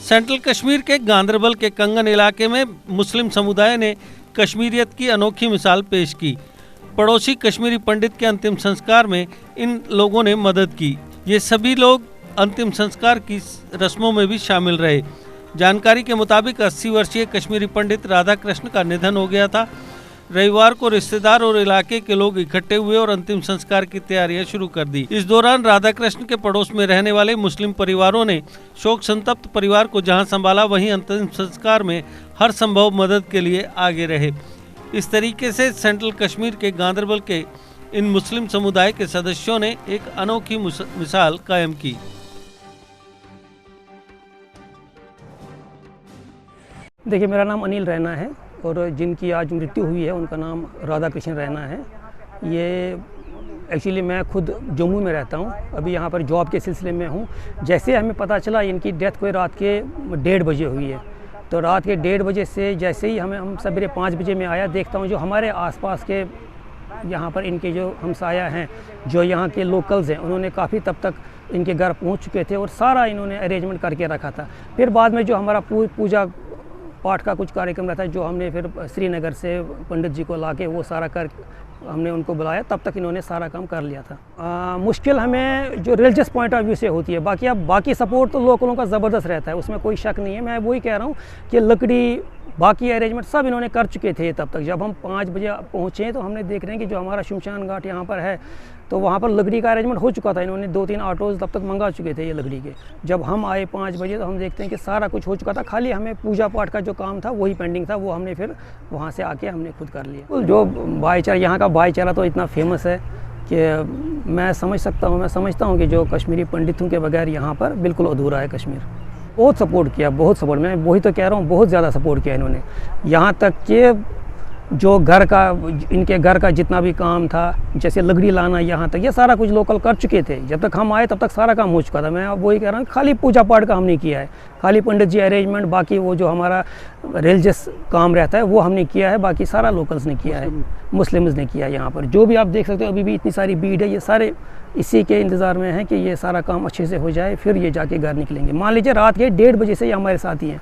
Central Kashmir के गांदरबल के कंगन इलाके में मुस्लिम समुदाय ने कश्मीरियत की अनोखी मिसाल पेश की। पड़ोसी कश्मीरी पंडित के अंतिम संस्कार में इन लोगों ने मदद की। ये सभी लोग अंतिम संस्कार की रस्मों में भी शामिल रहे। जानकारी के मुताबिक 80 वर्षीय कश्मीरी पंडित राधा कृष्ण का निधन हो गया था। रविवार को रिश्तेदार और इलाके के लोग इकट्ठे हुए और अंतिम संस्कार की तैयारियां शुरू कर दी। इस दौरान राधा कृष्ण के पड़ोस में रहने वाले मुस्लिम परिवारों ने शोक संतप्त परिवार को जहां संभाला, वहीं अंतिम संस्कार में हर संभव मदद के लिए आगे रहे। इस तरीके से सेंट्रल कश्मीर के गांदरबल के इन मुस्लिम समुदाय के सदस्यों ने एक अनोखी मिसाल कायम की। देखिए, मेरा नाम अनिल रैना है और जिनकी आज मृत्यु हुई है उनका नाम राधा कृष्ण रैना है। ये एक्चुअली मैं खुद जम्मू में रहता हूँ, अभी यहाँ पर जॉब के सिलसिले में हूँ। जैसे हमें पता चला इनकी डेथ कोई रात के 1:30 बजे हुई है, तो रात के 1:30 बजे से जैसे ही हम सवेरे 5 बजे में आया, देखता हूँ जो हमारे आसपास के यहाँ पर इनके जो हमसाया हैं, जो यहाँ के लोकल्स हैं, उन्होंने काफ़ी तब तक इनके घर पहुँच चुके थे और सारा इन्होंने अरेंजमेंट करके रखा था। फिर बाद में जो हमारा पूजा पाठ का कुछ कार्यक्रम रहता है, जो हमने फिर श्रीनगर से पंडित जी को लाके वो सारा कर हमने उनको बुलाया, तब तक इन्होंने सारा काम कर लिया था। मुश्किल हमें जो रिलीजियस पॉइंट ऑफ व्यू से होती है, बाकी सपोर्ट तो लोकलों का ज़बरदस्त रहता है, उसमें कोई शक नहीं है। मैं वही कह रहा हूँ कि लकड़ी बाकी अरेंजमेंट सब इन्होंने कर चुके थे तब तक। जब हम 5 बजे पहुँचे तो हमने देख रहे हैं कि जो हमारा शमशान घाट यहाँ पर है, तो वहाँ पर लकड़ी का अरेंजमेंट हो चुका था। इन्होंने 2-3 ऑटोज़ तब तक मंगा चुके थे ये लकड़ी के। जब हम आए 5 बजे तो हम देखते हैं कि सारा कुछ हो चुका था, खाली हमें पूजा पाठ का जो काम था वही पेंडिंग था, वो हमने फिर वहाँ से आके हमने खुद कर लिया। जो भाईचारा, यहाँ का भाईचारा तो इतना फेमस है कि मैं समझता हूँ कि जो कश्मीरी पंडितों के बगैर यहाँ पर बिल्कुल अधूरा है कश्मीर। बहुत सपोर्ट किया, बहुत सपोर्ट, मैं वही तो कह रहा हूँ, बहुत ज़्यादा सपोर्ट किया इन्होंने। यहाँ तक कि जो इनके घर का जितना भी काम था, जैसे लकड़ी लाना, यहाँ तक ये सारा कुछ लोकल कर चुके थे। जब तक हम आए तब तक सारा काम हो चुका था। मैं अब वही कह रहा हूँ, खाली पूजा पाठ का हमने किया है, खाली पंडित जी अरेंजमेंट, बाकी वो जो हमारा रिलीजियस काम रहता है वो हमने किया है, बाकी सारा लोकल्स ने किया है, मुस्लिम्स ने किया है। यहाँ पर जो भी आप देख सकते हो अभी भी इतनी सारी भीड़ है, ये सारे इसी के इंतज़ार में है कि ये सारा काम अच्छे से हो जाए, फिर ये जाके घर निकलेंगे। मान लीजिए रात के 1:30 बजे से ये हमारे साथ ही हैं।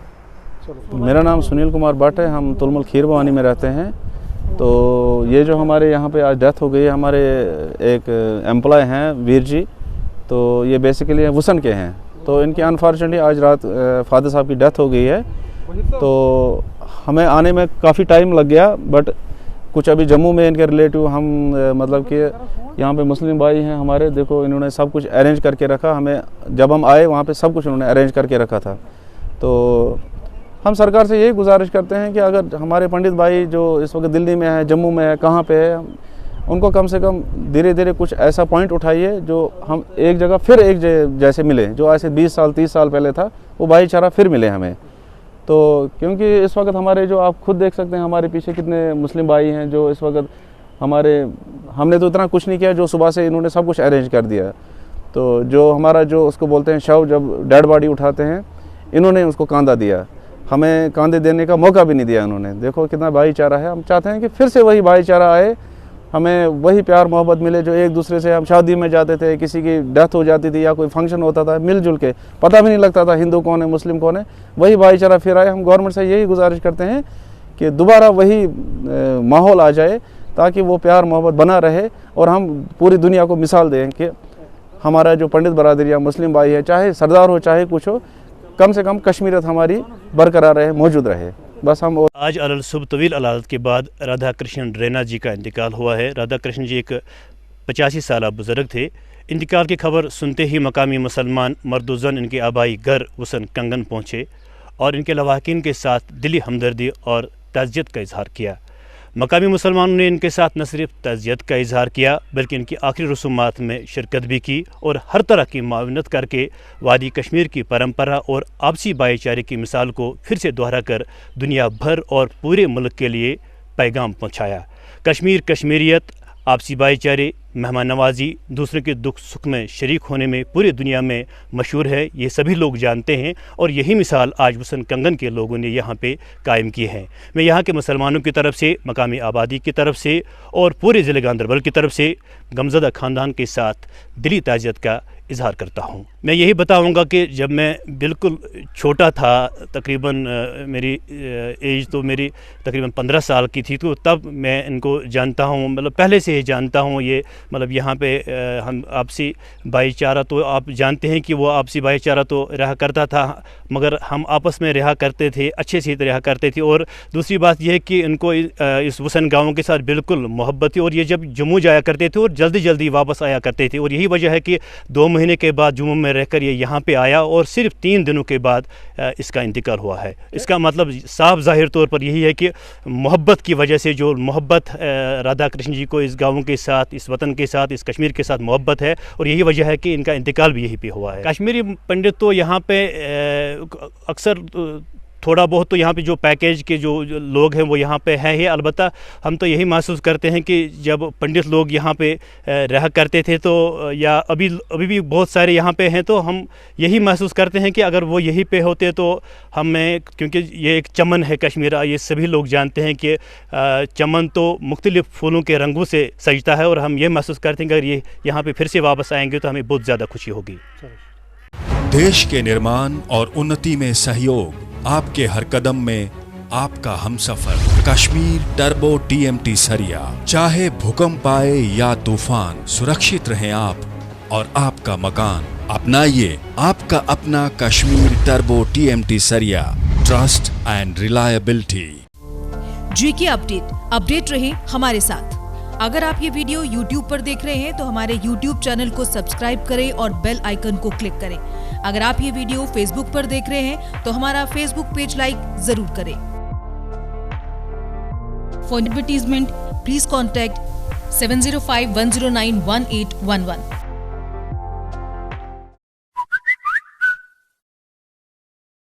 मेरा नाम सुनील कुमार भट्ट है, हम तुलमुल खीर भवानी में रहते हैं। तो ये जो हमारे यहाँ पे आज डेथ हो गई है, हमारे एक एम्प्लॉय हैं वीर जी, तो ये बेसिकली वुसन के हैं। तो इनकी अनफॉर्चुनेटली आज रात फादर साहब की डेथ हो गई है। तो हमें आने में काफ़ी टाइम लग गया, बट कुछ अभी जम्मू में इनके रिलेटिव हम मतलब कि यहाँ पे मुस्लिम भाई हैं हमारे, देखो इन्होंने सब कुछ अरेंज करके रखा। हमें जब हम आए वहाँ पे सब कुछ उन्होंने अरेंज करके रखा था। तो हम सरकार से यही गुजारिश करते हैं कि अगर हमारे पंडित भाई जो इस वक्त दिल्ली में है, जम्मू में है, कहाँ पे है, उनको कम से कम धीरे धीरे कुछ ऐसा पॉइंट उठाइए जो हम एक जगह फिर एक जैसे मिले, जो ऐसे 20 साल 30 साल पहले था, वो भाईचारा फिर मिले हमें। तो क्योंकि इस वक्त हमारे जो आप खुद देख सकते हैं हमारे पीछे कितने मुस्लिम भाई हैं जो इस वक्त हमने तो इतना कुछ नहीं किया, जो सुबह से इन्होंने सब कुछ अरेंज कर दिया। तो जो हमारा जो उसको बोलते हैं शव, जब डेड बॉडी उठाते हैं, इन्होंने उसको कांधा दिया, हमें कांधे देने का मौका भी नहीं दिया इन्होंने। देखो कितना भाईचारा है। हम चाहते हैं कि फिर से वही भाईचारा आए, हमें वही प्यार मोहब्बत मिले जो एक दूसरे से हम शादी में जाते थे, किसी की डेथ हो जाती थी या कोई फंक्शन होता था, मिलजुल के पता भी नहीं लगता था हिंदू कौन है मुस्लिम कौन है, वही भाईचारा फिर आए। हम गवर्नमेंट से यही गुजारिश करते हैं कि दोबारा वही माहौल आ जाए, ताकि वो प्यार मोहब्बत बना रहे और हम पूरी दुनिया को मिसाल दें कि हमारा जो पंडित बरादरी या मुस्लिम भाई है, चाहे सरदार हो चाहे कुछ हो, कम से कम कश्मीरियत हमारी बरकरार रहे, मौजूद रहे। बस हम आज अलल सुबह तवील अदालत के बाद राधा कृष्ण रैना जी का इंतकाल हुआ है। राधा कृष्ण जी एक 85 साल बुजुर्ग थे। इंतकाल की खबर सुनते ही मकामी मुसलमान मर्दुज़न इनके आबाई घर वसन कंगन पहुँचे और इनके लवाकिन के साथ दिली हमदर्दी और ताज़ियत का इजहार किया। मकामी मुसलमानों ने इनके साथ न सिर्फ ताज़ियत का इजहार किया, बल्कि इनकी आखिरी रसूमात में शिरकत भी की और हर तरह की मावनत करके वादी कश्मीर की परंपरा और आपसी भाईचारे की मिसाल को फिर से दोहरा कर दुनिया भर और पूरे मुल्क के लिए पैगाम पहुँचाया। कश्मीर, कश्मीरियत, आपसी भाईचारे, मेहमान नवाजी, दूसरे के दुख सुख में शरीक होने में पूरी दुनिया में मशहूर है, ये सभी लोग जानते हैं और यही मिसाल आज वसन कंगन के लोगों ने यहाँ पे कायम की है। मैं यहाँ के मुसलमानों की तरफ से, मकामी आबादी की तरफ से और पूरे ज़िले गांदरबल की तरफ से गमज़दा ख़ानदान के साथ दिली ताज़ियत का इजहार करता हूँ। मैं यही बताऊंगा कि जब मैं बिल्कुल छोटा था, तकरीबन मेरी एज तो मेरी तकरीबन 15 साल की थी, तो तब मैं इनको जानता हूँ, मतलब पहले से ही जानता हूँ। ये मतलब यहाँ पे हम आपसी भाईचारा, तो आप जानते हैं कि वो आपसी भाईचारा तो रहा करता था, मगर हम आपस में रहा करते थे, अच्छे से रहा करते थे। और दूसरी बात यह है कि इनको इस वसन गाँव के साथ बिल्कुल मोहब्बत थी, और ये जब जम्मू जाया करते थे और जल्दी जल्दी वापस आया करते थे। और यही वजह है कि 2 महीने के बाद जम्मू में रहकर ये यहाँ पे आया और सिर्फ 3 दिनों के बाद इसका इंतकाल हुआ है। इसका मतलब साफ ज़ाहिर तौर पर यही है कि मोहब्बत की वजह से, जो मोहब्बत राधा कृष्ण जी को इस गाँव के साथ, इस वतन के साथ, इस कश्मीर के साथ मोहब्बत है, और यही वजह है कि इनका इंतकाल भी यहीं पे हुआ है। कश्मीरी पंडित तो यहाँ पे अक्सर थोड़ा बहुत तो यहाँ पे जो पैकेज के जो लोग हैं वो यहाँ पे हैं ही। अलबत्ता हम तो यही महसूस करते हैं कि जब पंडित लोग यहाँ पे रहा करते थे, तो या अभी भी बहुत सारे यहाँ पे हैं, तो हम यही महसूस करते हैं कि अगर वो यहीं पे होते तो हमें, क्योंकि ये एक चमन है कश्मीर, ये सभी लोग जानते हैं कि चमन तो मुख्तलिफ फूलों के रंगों से सजता है, और हम ये महसूस करते हैं कि अगर ये यहाँ पे फिर से वापस आएंगे तो हमें बहुत ज़्यादा खुशी होगी। देश के निर्माण और उन्नति में सहयोग, आपके हर कदम में आपका हमसफर। कश्मीर टर्बो TMT सरिया, चाहे भूकंप आए या तूफान, सुरक्षित रहें आप और आपका मकान। अपनाइए आपका अपना कश्मीर टर्बो TMT सरिया, trust and reliability. GK update रहे हमारे साथ। अगर आप ये वीडियो YouTube पर देख रहे हैं तो हमारे YouTube चैनल को सब्सक्राइब करें और बेल आइकन को क्लिक करें। अगर आप ये वीडियो Facebook पर देख रहे हैं तो हमारा Facebook पेज लाइक जरूर करें। For advertisement please contact 7051091811।